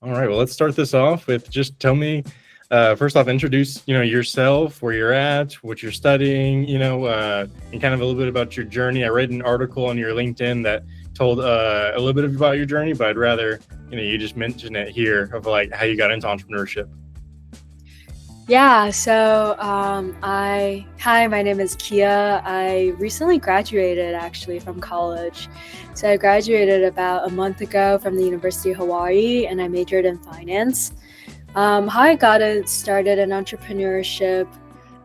All right, well, let's start this off with just tell me, first off, introduce, yourself, where you're at, what you're studying, and kind of a little bit about your journey. I read an article on your LinkedIn that told a little bit about your journey, but I'd rather, you just mention it here of like how you got into entrepreneurship. Yeah, so hi, my name is Kia. I recently graduated actually from college. So I graduated about a month ago from the University of Hawaii and I majored in finance. How I got it started in entrepreneurship,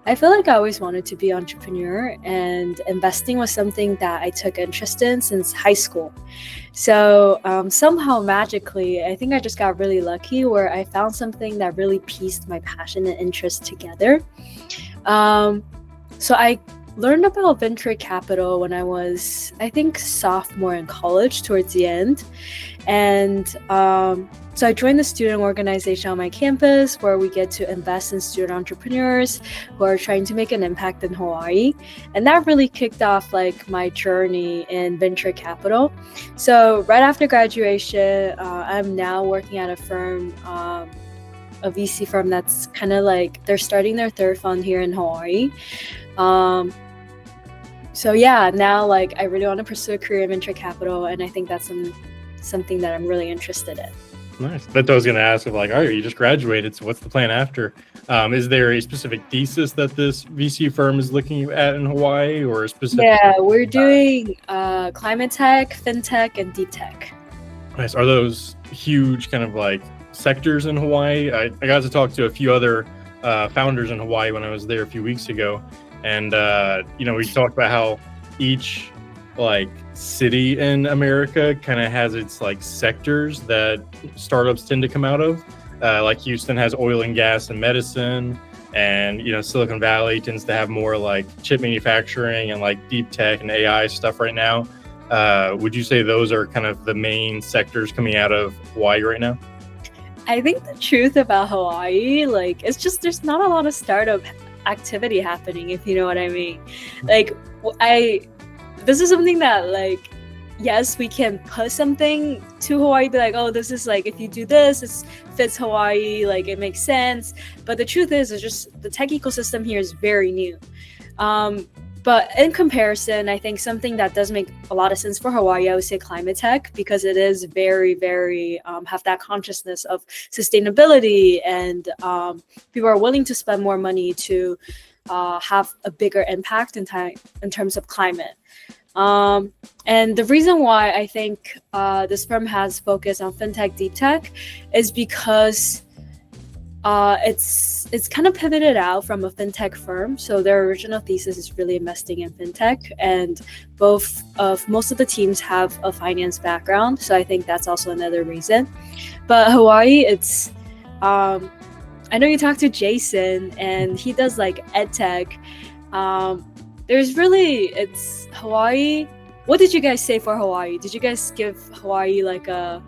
I feel like I always wanted to be an entrepreneur, and investing was something that I took interest in since high school. So somehow magically, I think I just got really lucky where I found something that really pieced my passion and interest together. So I learned about venture capital when I was, I think, sophomore in college towards the end. And so I joined the student organization on my campus where we get to invest in student entrepreneurs who are trying to make an impact in Hawaii. And that really kicked off like my journey in venture capital. So right after graduation, I'm now working at a firm, a VC firm that's kind of like, they're starting their third fund here in Hawaii. So yeah, now like I really want to pursue a career in venture capital, and I think that's something that I'm really interested in. Nice. That's what I was going to ask of like, all right, you just graduated, so what's the plan after? Is there a specific thesis that this VC firm is looking at in Hawaii or a specific? Yeah, we're doing climate tech, fintech, and deep tech. Nice. Are those huge kind of like sectors in Hawaii? I got to talk to a few other founders in Hawaii when I was there a few weeks ago. And, we talked about how each like city in America kind of has its like sectors that startups tend to come out of. Like Houston has oil and gas and medicine, and Silicon Valley tends to have more like chip manufacturing and like deep tech and AI stuff right now. Would you say those are kind of the main sectors coming out of Hawaii right now? I think the truth about Hawaii, like, it's just there's not a lot of startup activity happening, if you know what I mean. Like, this is something that, like, yes, we can put something to Hawaii, be like, oh, this is like, if you do this, it fits Hawaii, like, it makes sense. But the truth is, it's just the tech ecosystem here is very new. But in comparison, I think something that does make a lot of sense for Hawaii, I would say climate tech, because it is very, very have that consciousness of sustainability, and people are willing to spend more money to have a bigger impact in terms of climate. And the reason why I think this firm has focused on fintech, deep tech, is because it's kind of pivoted out from a fintech firm. So their original thesis is really investing in fintech, and most of the teams have a finance background. So I think that's also another reason. But Hawaii, it's I know you talked to Jason, and he does like ed tech. It's Hawaii. What did you guys say for Hawaii? Did you guys give Hawaii like a?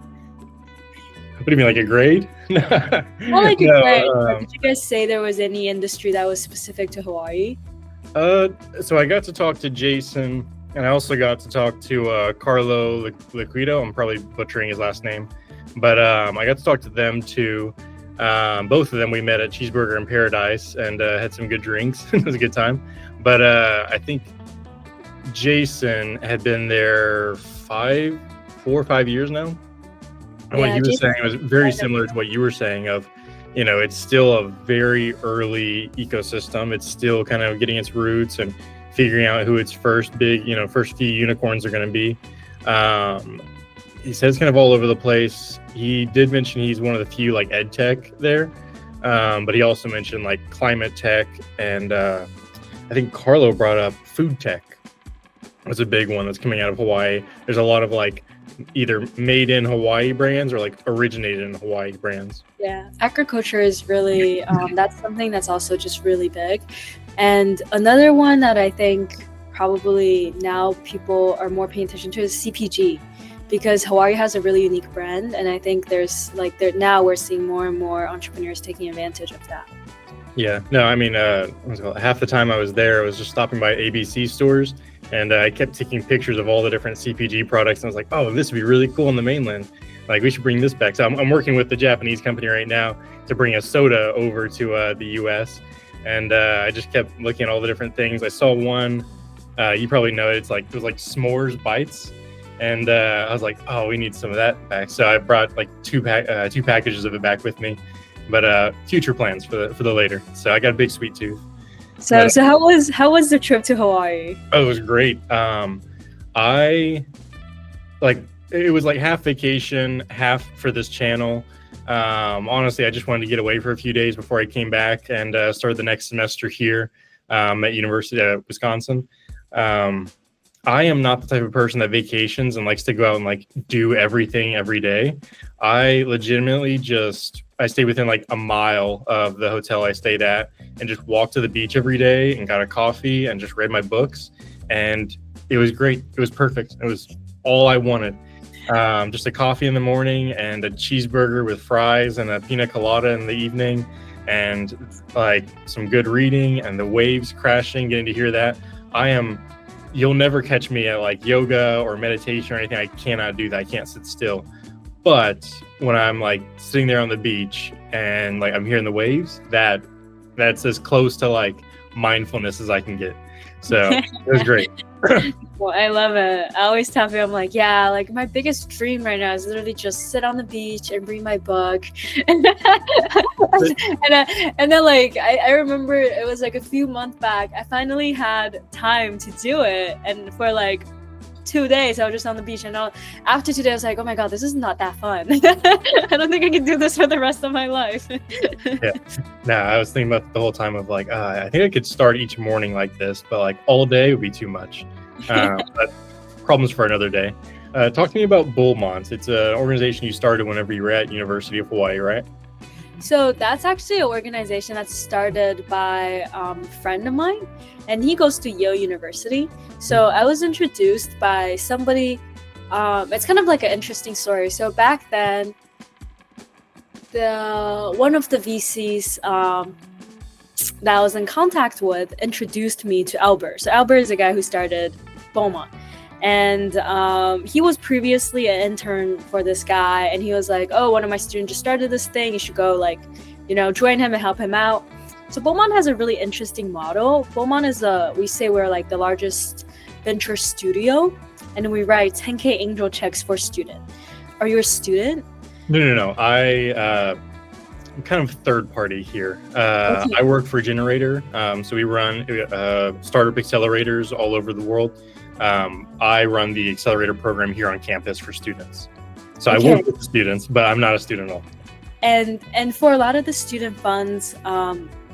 What do you mean, like a grade? Not like a grade. Did you guys say there was any industry that was specific to Hawaii? So I got to talk to Jason, and I also got to talk to Carlo Liquido. I'm probably butchering his last name, but I got to talk to them too. Both of them we met at Cheeseburger in Paradise and had some good drinks. It was a good time. But I think Jason had been there 4 or 5 years now. And what he was saying was very similar to what you were saying of, it's still a very early ecosystem. It's still kind of getting its roots and figuring out who its first few unicorns are going to be. He says kind of all over the place. He did mention he's one of the few like ed tech there. But he also mentioned like climate tech, and I think Carlo brought up food tech. It's a big one that's coming out of Hawaii. There's a lot of like either made in Hawaii brands or like originated in Hawaii brands. Yeah, agriculture is really, that's something that's also just really big. And another one that I think probably now people are more paying attention to is CPG, because Hawaii has a really unique brand. And I think now we're seeing more and more entrepreneurs taking advantage of that. Yeah, no, I mean, half the time I was there, I was just stopping by ABC stores, And I kept taking pictures of all the different CPG products. And I was like, oh, this would be really cool on the mainland. Like, we should bring this back. So I'm working with the Japanese company right now to bring a soda over to the US. And I just kept looking at all the different things. I saw one, you probably know it. It was like s'mores bites. And I was like, oh, we need some of that back. So I brought like two packages of it back with me. But future plans for the later. So I got a big sweet tooth. So how was the trip to Hawaii? Oh, it was great. It was like half vacation, half for this channel. Honestly, I just wanted to get away for a few days before I came back and started the next semester here at University of Wisconsin. I am not the type of person that vacations and likes to go out and like do everything every day. I legitimately I stayed within like a mile of the hotel I stayed at and just walked to the beach every day and got a coffee and just read my books. And it was great. It was perfect. It was all I wanted. Just a coffee in the morning and a cheeseburger with fries and a pina colada in the evening, and like some good reading and the waves crashing, getting to hear that. You'll never catch me at like yoga or meditation or anything. I cannot do that. I can't sit still. But when I'm like sitting there on the beach and like I'm hearing the waves, that's as close to like mindfulness as I can get. So it was great. Well, I love it. I always tell people, I'm like, yeah, like my biggest dream right now is literally just sit on the beach and read my book. and then like I remember it was like a few months back, I finally had time to do it, and for like 2 days I was just on the beach, and after 2 days I was like, oh my god, this is not that fun. I don't think I can do this for the rest of my life. Yeah. No, I was thinking about the whole time of like, I think I could start each morning like this, but like all day would be too much. But problems for another day. Talk to me about Bullmont. It's an organization you started whenever you were at University of Hawaii, right? So that's actually an organization that's started by a friend of mine, and he goes to Yale University. So I was introduced by somebody. It's kind of like an interesting story. So back then, one of the VCs that I was in contact with introduced me to Albert. So Albert is the guy who started Beaumont. And he was previously an intern for this guy, and he was like, oh, one of my students just started this thing, you should go join him and help him out. So Beaumont has a really interesting model. Beaumont is we say we're like the largest venture studio, and we write 10K angel checks for student. Are you a student? No. I'm kind of third party here. Okay. I work for Generator. So we run startup accelerators all over the world. I run the accelerator program here on campus for students. So okay. I work with the students, but I'm not a student at all. And for a lot of the student funds,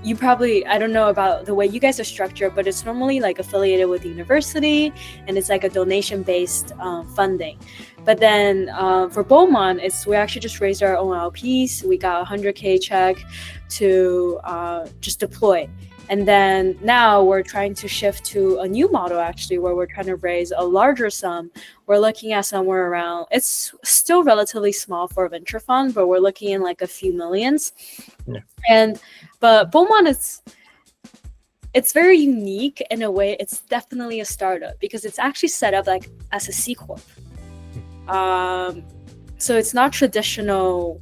you probably, I don't know about the way you guys are structured, but it's normally like affiliated with the university, and it's like a donation-based funding. But then for Beaumont, we actually just raised our own LPs. We got a 100K check to just deploy. And then now we're trying to shift to a new model, actually, where we're trying to raise a larger sum. We're looking at somewhere around, it's still relatively small for a venture fund, but we're looking in like a few millions. Yeah. But Beaumont it's very unique in a way. It's definitely a startup because it's actually set up like as a C Corp. So it's not traditional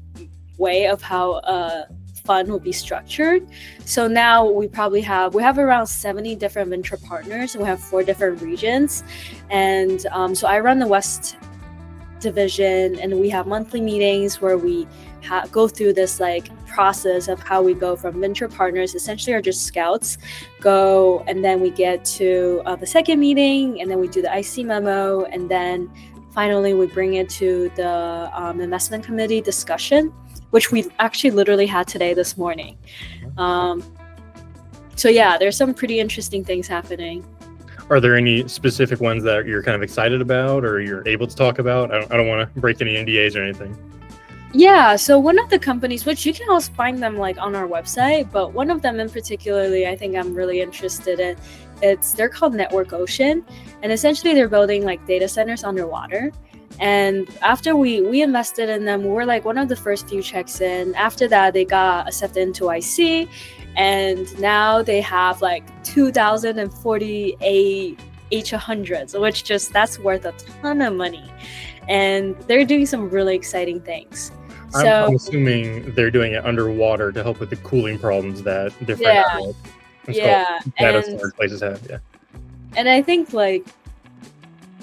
way of how a fund will be structured. So now we have around 70 different venture partners, and we have 4 different regions. And so I run the West division, and we have monthly meetings where we go through this like process of how we go from venture partners, essentially are just scouts, go, and then we get to the second meeting, and then we do the IC memo, and then finally we bring it to the investment committee discussion, which we actually literally had this morning. So yeah, there's some pretty interesting things happening. Are there any specific ones that you're kind of excited about or you're able to talk about? I don't want to break any NDAs or anything. Yeah, so one of the companies, which you can also find them like on our website, but one of them in particularly I think I'm really interested in, they're called Network Ocean, and essentially they're building like data centers underwater. And after we invested in them, we were like one of the first few checks in. After that, they got accepted into IC, and now they have like 2,048 H100s, which that's worth a ton of money. And they're doing some really exciting things. I'm assuming they're doing it underwater to help with the cooling problems that different data storage places have. Yeah. And I think like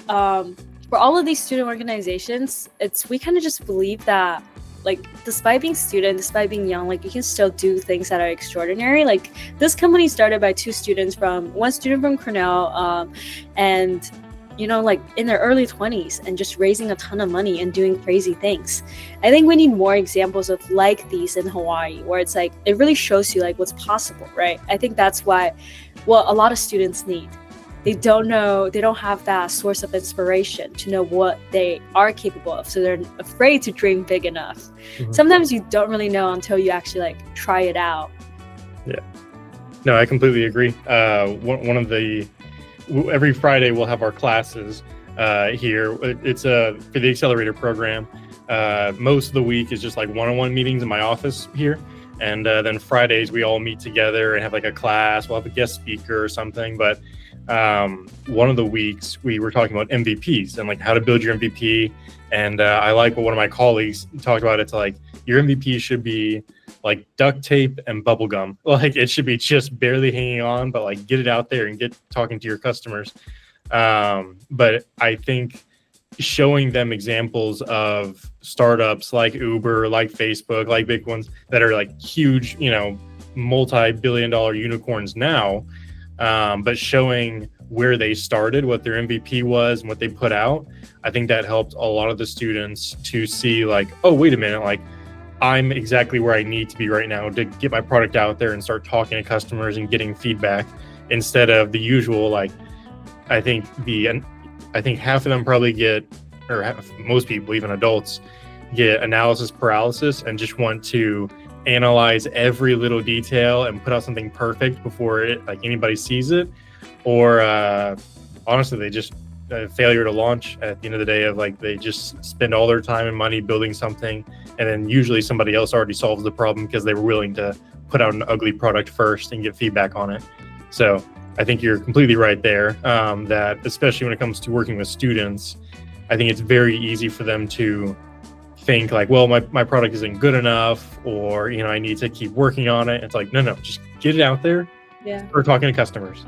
for all of these student organizations, we kind of just believe that like despite being despite being young, like you can still do things that are extraordinary. Like this company started by one student from Cornell, and like in their early 20s, and just raising a ton of money and doing crazy things. I think we need more examples of like these in Hawaii, where it's like it really shows you like what's possible, right? I think that's what a lot of students need. They don't have that source of inspiration to know what they are capable of, so they're afraid to dream big enough. Mm-hmm. Sometimes you don't really know until you actually like try it out. Yeah, no, I completely agree. One of the every Friday we'll have our classes here. It's for the accelerator program. Most of the week is just like one-on-one meetings in my office here, and then Fridays we all meet together and have like a class. We'll have a guest speaker or something. But one of the weeks we were talking about MVPs and like how to build your MVP. And I like what one of my colleagues talked about. It's like your MVP should be like duct tape and bubble gum. Like it should be just barely hanging on, but like get it out there and get talking to your customers. But I think showing them examples of startups like Uber, like Facebook, like big ones that are like huge, multi-billion-dollar unicorns now, but showing where they started, what their MVP was and what they put out. I think that helped a lot of the students to see like, oh, wait a minute, like I'm exactly where I need to be right now to get my product out there and start talking to customers and getting feedback, instead of the usual, like, I think half of them probably most people, even adults, get analysis paralysis and just want to analyze every little detail and put out something perfect before anybody sees it. Or honestly, they just failure to launch at the end of the day of like they just spend all their time and money building something, and then usually somebody else already solves the problem because they were willing to put out an ugly product first and get feedback on it. So I think you're completely right there, that especially when it comes to working with students, I think it's very easy for them to think like, well, my product isn't good enough, or I need to keep working on it. It's like, no, just get it out there. Yeah. Or talking to customers.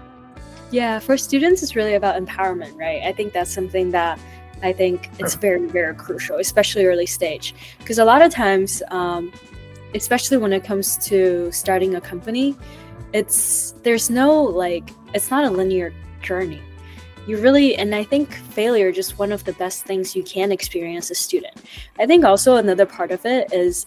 Yeah, for students, it's really about empowerment, right? I think that's something that I think it's very, very crucial, especially early stage. Because a lot of times, especially when it comes to starting a company, it's not a linear journey. And I think failure is just one of the best things you can experience as a student. I think also another part of it is,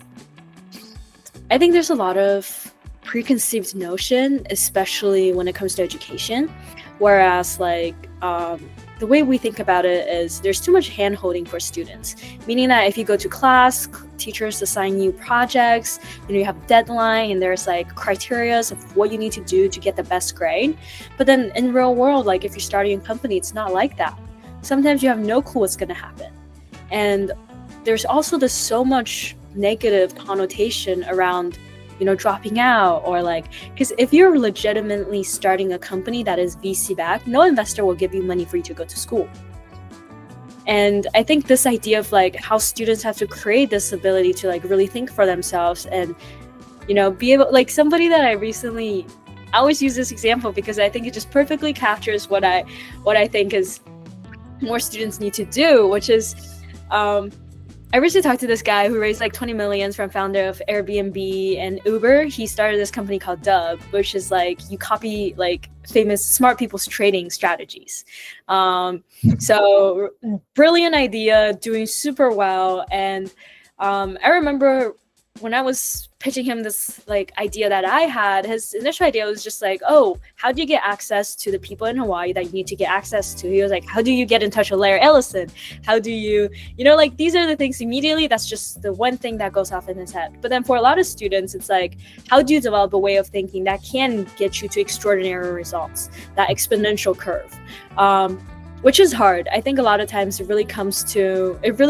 I think there's a lot of preconceived notion, especially when it comes to education. Whereas the way we think about it is there's too much hand-holding for students, meaning that if you go to class, teachers assign you projects, you have deadline, and there's like criteria of what you need to do to get the best grade. But then in real world, like if you're starting a company, it's not like that. Sometimes you have no clue what's going to happen. And there's also so much negative connotation around dropping out, or because if you're legitimately starting a company that is VC backed, no investor will give you money for you to go to school. And I think this idea of how students have to create this ability to really think for themselves and be able, somebody that I always use this example because I think it just perfectly captures what I think is more students need to do, which is I recently talked to this guy who raised 20 million from founder of Airbnb and Uber. He started this company called Dub, which is you copy famous smart people's trading strategies. So brilliant idea, doing super well. And I remember when I was pitching him this idea that I had, his initial idea was just oh, how do you get access to the people in Hawaii that you need to get access to? He was how do you get in touch with Larry Ellison? How do you, these are the things immediately, that's just the one thing that goes off in his head. But then for a lot of students, it's how do you develop a way of thinking that can get you to extraordinary results, that exponential curve? Which is hard. I think a lot of times it really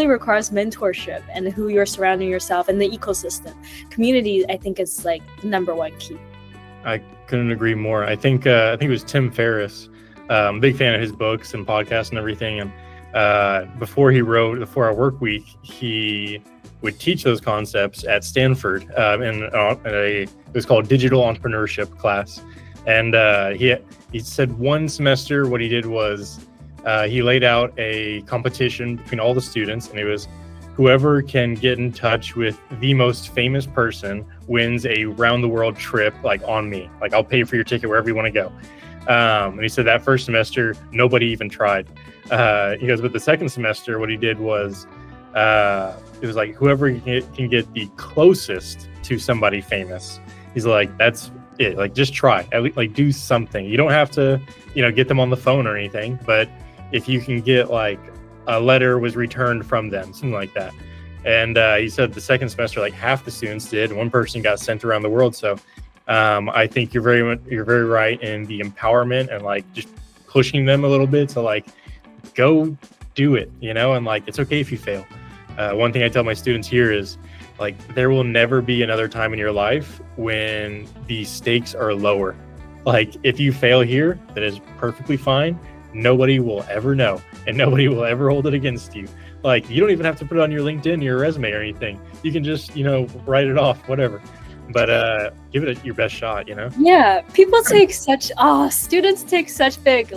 requires mentorship and who you're surrounding yourself and the ecosystem. Community, I think, is the number one key. I couldn't agree more. I think it was Tim Ferriss Big fan of his books and podcasts and everything. And before he wrote the 4 Hour Work Week, he would teach those concepts at Stanford it was called Digital Entrepreneurship class. And he said one semester what he did was he laid out a competition between all the students, and it was whoever can get in touch with the most famous person wins a round the world trip, like on me. Like, I'll pay for your ticket wherever you want to go. And he said that first semester, nobody even tried. He goes, but the second semester, what he did was, it was like whoever can get the closest to somebody famous. He's like, that's it. Like, just try. At least, like, do something. You don't have to, get them on the phone or anything. But if you can get like a letter was returned from them, something like that. And he said the second semester, like half the students did. One person got sent around the world. So I think you're very right in the empowerment and like just pushing them a little bit to like go do it, and like it's okay if you fail. One thing I tell my students here is like there will never be another time in your life when the stakes are lower. Like if you fail here, that is perfectly fine. Nobody will ever know, and nobody will ever hold it against you. Like you don't even have to put it on your LinkedIn, your resume or anything. You can just, write it off, whatever. But give it your best shot, Yeah, people take students take such big,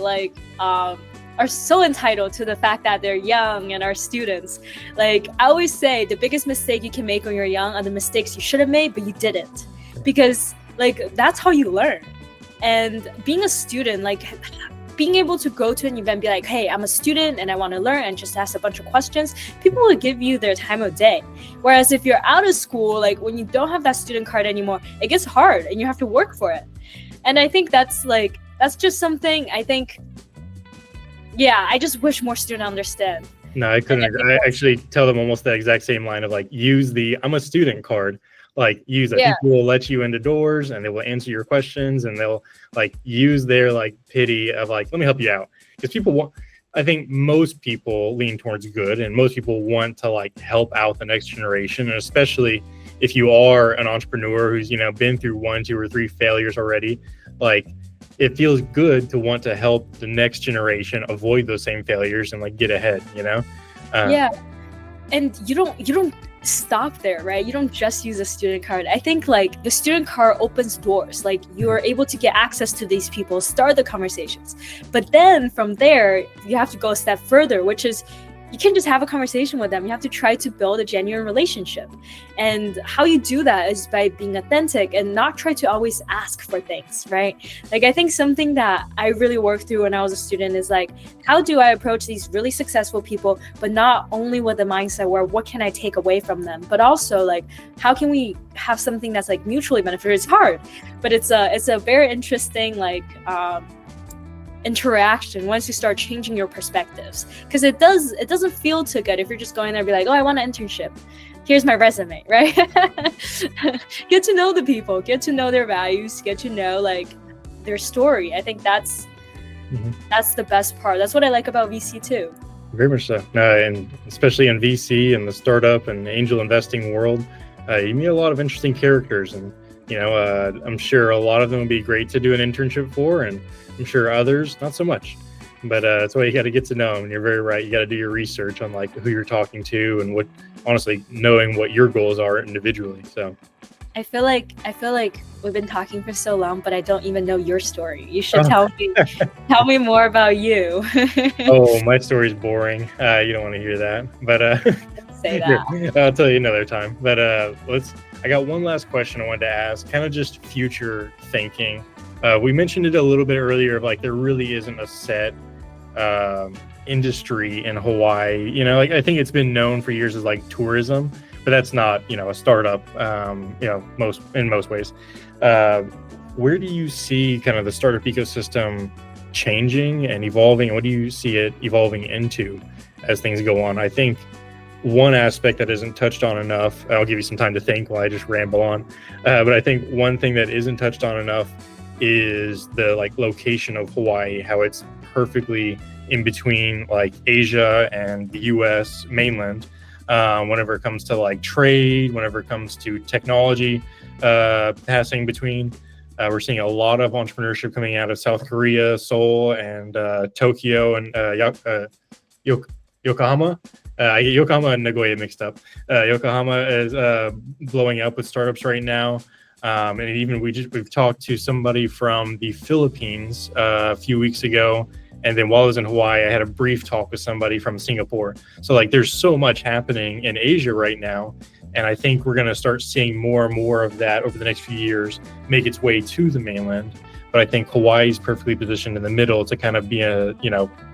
are so entitled to the fact that they're young and are students. Like I always say, the biggest mistake you can make when you're young are the mistakes you should have made, but you didn't. Because like, that's how you learn. And being a student, like being able to go to an event and be like, hey, I'm a student and I want to learn, and just ask a bunch of questions, people will give you their time of day. Whereas if you're out of school, like when you don't have that student card anymore, it gets hard and you have to work for it. And I think that's just something I just wish more students understand. No, I couldn't agree. I actually tell them almost the exact same line of like, use the I'm a student card. Like use it. Yeah. People will let you into doors and they will answer your questions, and they'll like use their like pity of like, let me help you out. Because I think most people lean towards good, and most people want to like help out the next generation. And especially if you are an entrepreneur who's, been through 1, 2, or 3 failures already, like it feels good to want to help the next generation avoid those same failures and like get ahead, Yeah. And you don't stop there, right? You don't just use a student card. I think like the student card opens doors. Like you are able to get access to these people, start the conversations. But then from there, you have to go a step further, which is you can't just have a conversation with them. You have to try to build a genuine relationship. And how you do that is by being authentic and not try to always ask for things, right? Like I think something that I really worked through when I was a student is like, how do I approach these really successful people, but not only with the mindset where what can I take away from them, but also like, how can we have something that's like mutually beneficial? It's hard, but it's a very interesting interaction once you start changing your perspectives, because it doesn't feel too good if you're just going there and be like, oh, I want an internship, here's my resume, right? Get to know the people, get to know their values, get to know like their story. I think that's the best part. That's what I like about VC too. Very much so. And especially in VC and the startup and angel investing world, you meet a lot of interesting characters, and I'm sure a lot of them would be great to do an internship for, and I'm sure others not so much. But that's why you got to get to know them. And you're very right. You got to do your research on like who you're talking to and what, honestly, knowing what your goals are individually. So I feel like we've been talking for so long, but I don't even know your story. You should tell me more about you. Oh, my story's boring. You don't want to hear that. But say that. I'll tell you another time. But I got one last question I wanted to ask, kind of just future thinking. We mentioned it a little bit earlier of like there really isn't a set industry in Hawaii. Like I think it's been known for years as like tourism, but that's not, a startup, in most ways. Where do you see kind of the startup ecosystem changing and evolving? And what do you see it evolving into as things go on? I think one aspect that isn't touched on enough, I'll give you some time to think while I just ramble on, but I think one thing that isn't touched on enough is the like location of Hawaii, how it's perfectly in between like Asia and the US mainland, whenever it comes to like trade, whenever it comes to technology passing between. We're seeing a lot of entrepreneurship coming out of South Korea, Seoul, and Tokyo, and Yokohama. I get Yokohama and Nagoya mixed up. Yokohama is blowing up with startups right now. And even we've talked to somebody from the Philippines a few weeks ago. And then while I was in Hawaii, I had a brief talk with somebody from Singapore. So like there's so much happening in Asia right now. And I think we're going to start seeing more and more of that over the next few years make its way to the mainland. But I think Hawaii is perfectly positioned in the middle to kind of be a,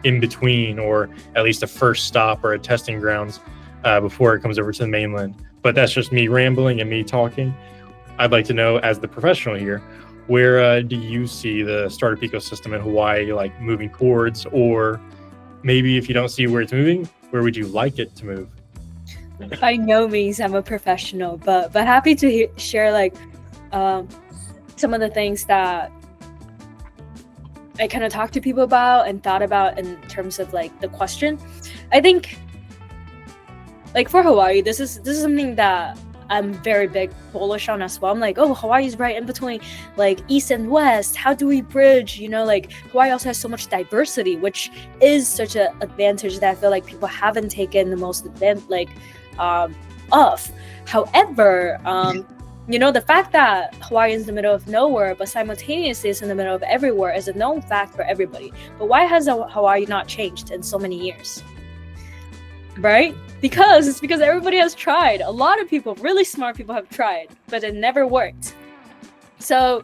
in between, or at least a first stop or a testing grounds before it comes over to the mainland. But that's just me rambling and me talking. I'd like to know, as the professional here, where do you see the startup ecosystem in Hawaii like moving towards, or maybe if you don't see where it's moving, where would you like it to move? By no means I'm a professional, but happy to share like some of the things that I kind of talked to people about and thought about in terms of like the question. I think like for Hawaii, this is something that I'm very big bullish on as well. I'm like, oh, Hawaii's right in between like East and West. How do we bridge? Like Hawaii also has so much diversity, which is such an advantage that I feel like people haven't taken the most advantage of. However, the fact that Hawaii is in the middle of nowhere, but simultaneously is in the middle of everywhere is a known fact for everybody. But why has Hawaii not changed in so many years? Right? Because everybody has tried. A lot of people, really smart people, have tried, but it never worked. So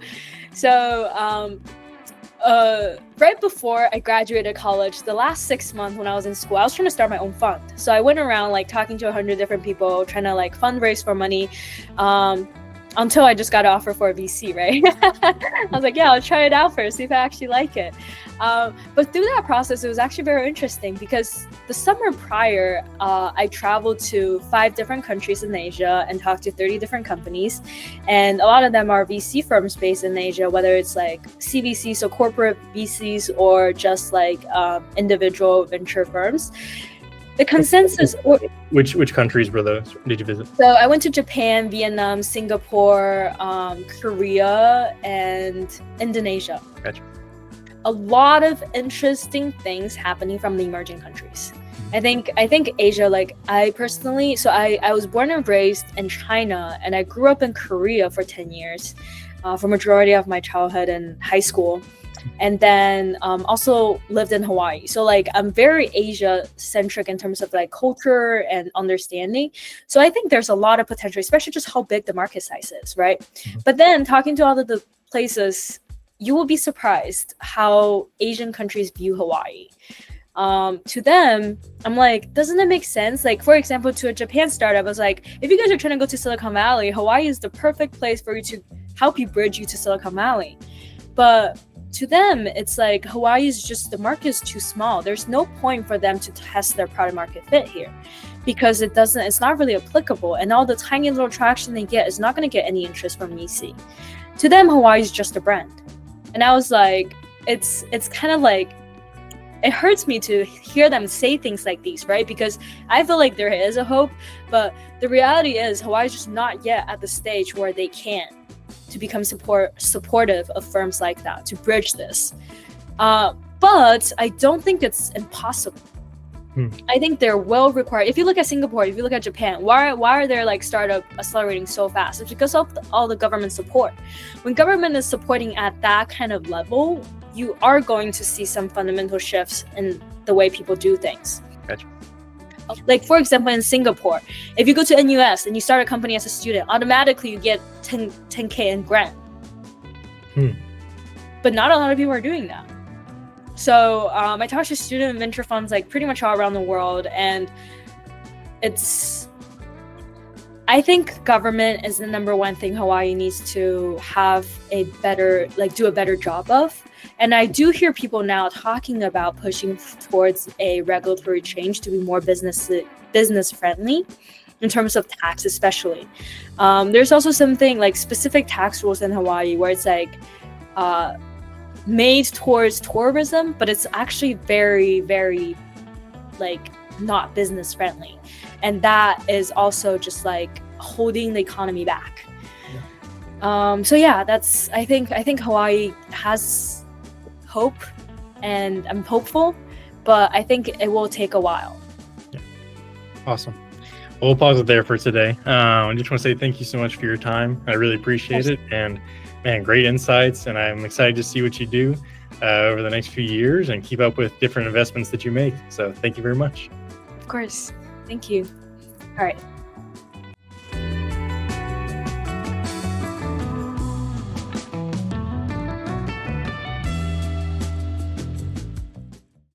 right before I graduated college, the last 6 months when I was in school, I was trying to start my own fund. So I went around like talking to 100 different people, trying to like fundraise for money, until I just got an offer for a VC, right? I was like, yeah, I'll try it out first, see if I actually like it. But through that process, it was actually very interesting because the summer prior, I traveled to 5 different countries in Asia and talked to 30 different companies. And a lot of them are VC firms based in Asia, whether it's like CVCs, so corporate VCs, or just like individual venture firms. The consensus... Which countries were those? Did you visit? So I went to Japan, Vietnam, Singapore, Korea, and Indonesia. Gotcha. A lot of interesting things happening from the emerging countries. I think Asia, like I personally, so I was born and raised in China, and I grew up in Korea for 10 years, for majority of my childhood and high school. And then also lived in Hawaii. So like I'm very Asia centric in terms of like culture and understanding. So I think there's a lot of potential, especially just how big the market size is, right? But then talking to all of the places, you will be surprised how Asian countries view Hawaii. To them, I'm like, doesn't it make sense? Like, for example, to a Japan startup, I was like, if you guys are trying to go to Silicon Valley, Hawaii is the perfect place for you to help you bridge you to Silicon Valley. But to them, it's like Hawaii is just, the market is too small. There's no point for them to test their product market fit here because it's not really applicable. And all the tiny little traction they get is not going to get any interest from VC. To them, Hawaii is just a brand. And I was like, it's kind of like, it hurts me to hear them say things like these, right? Because I feel like there is a hope, but the reality is Hawaii is just not yet at the stage where they can to become supportive of firms like that, to bridge this. But I don't think it's impossible. I think they're well required. If you look at Singapore, if you look at Japan, why are their like startup accelerating so fast? It's because of all the government support. When government is supporting at that kind of level, you are going to see some fundamental shifts in the way people do things. Gotcha. Like for example, in Singapore, if you go to NUS and you start a company as a student, automatically you get 10K in grant. But not a lot of people are doing that. So I talk to student venture funds like pretty much all around the world, and I think government is the number one thing Hawaii needs to have do a better job of. And I do hear people now talking about pushing towards a regulatory change to be more business friendly in terms of tax, especially. There's also something like specific tax rules in Hawaii where it's like made towards tourism, but it's actually very, very like not business friendly. And that is also just like holding the economy back. So yeah, I think Hawaii has hope, and I'm hopeful, but I think it will take a while. Awesome. Well, we'll pause it there for today. I just want to say thank you so much for your time. I really appreciate it. And man, great insights. And I'm excited to see what you do over the next few years and keep up with different investments that you make. So thank you very much. Of course. Thank you. All right.